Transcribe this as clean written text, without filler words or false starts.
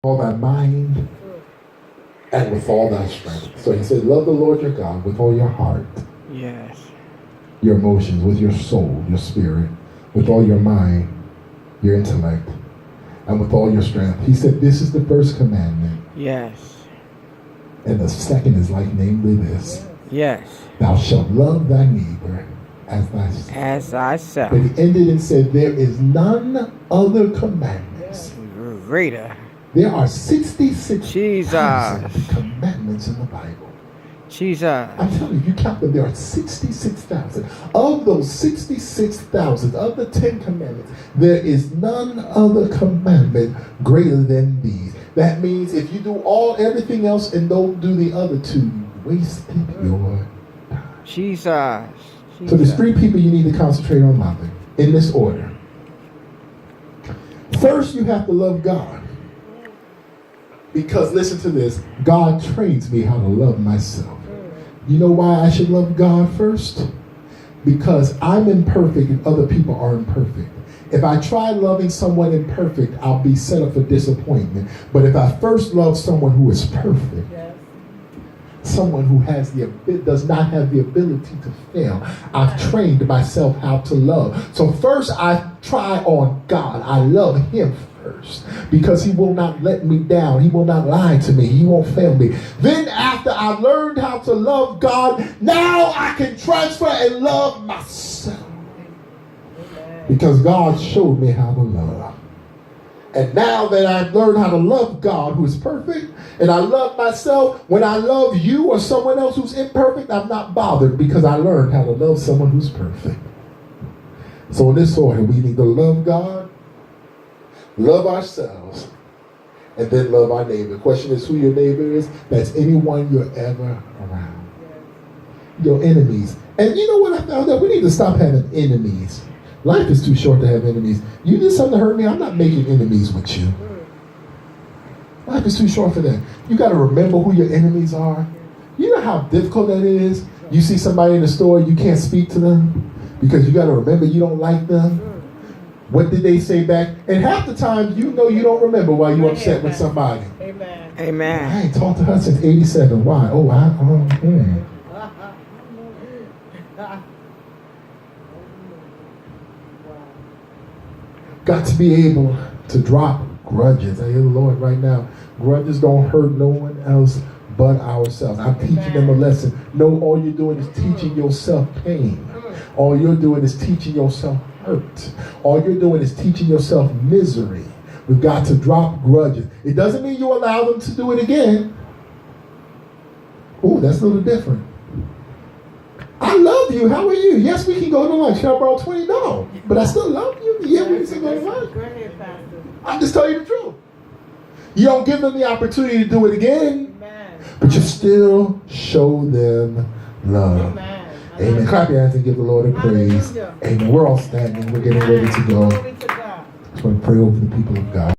all thy mind and with all thy strength. So he said, love the Lord your God with all your heart. Yes. Your emotions, with your soul, your spirit, with all your mind, your intellect, and with all your strength. He said, this is the first commandment. Yes. And the second is like, namely this. Yes. Thou shalt love thy neighbor as thyself. As thyself. But he ended and said, there is none other commandments. Greater. There are 66,000 Jesus. commandments in the Bible. Jesus. I'm telling you, you count them, there are 66,000. Of those 66,000, of the 10 commandments, there is none other commandment greater than these. That means if you do everything else and don't do the other two, you wasted your time. Jesus. So there's 3 people you need to concentrate on loving, in this order. First, you have to love God. Because listen to this, God trains me how to love myself. You know why I should love God first? Because I'm imperfect and other people are imperfect. If I try loving someone imperfect, I'll be set up for disappointment. But if I first love someone who is perfect, someone who does not have the ability to fail, I've trained myself how to love. So first I try on God. I love him first because he will not let me down. He will not lie to me. He won't fail me. Then after I've learned how to love God, now I can transfer and love myself. Because God showed me how to love. And now that I've learned how to love God who is perfect, and I love myself, when I love you or someone else who's imperfect, I'm not bothered because I learned how to love someone who's perfect. So in this order, we need to love God, love ourselves, and then love our neighbor. The question is who your neighbor is. That's anyone you're ever around. Your enemies. And you know what I found out? We need to stop having enemies. Life is too short to have enemies. You did something to hurt me, I'm not making enemies with you. Life is too short for that. You got to remember who your enemies are. You know how difficult that is? You see somebody in the store, you can't speak to them because you got to remember you don't like them. What did they say back? And half the time, you know you don't remember why you're upset with somebody. Amen. Amen. I ain't talked to her since 87. Why? Got to be able to drop grudges. I hear the Lord right now. Grudges don't hurt no one else but ourselves. I'm teaching them a lesson. No, all you're doing is teaching yourself pain. All you're doing is teaching yourself hurt. All you're doing is teaching yourself misery. We've got to drop grudges. It doesn't mean you allow them to do it again. Oh, that's a little different. I love you. How are you? Yes, we can go to lunch. Can I borrow $20? No. But I still love you. Yeah, we can go to lunch. I'm just telling you the truth. You don't give them the opportunity to do it again, but you still show them love. Amen. Clap your hands and give the Lord a praise. Amen. We're all standing. We're getting ready to go. I just want to pray over the people of God.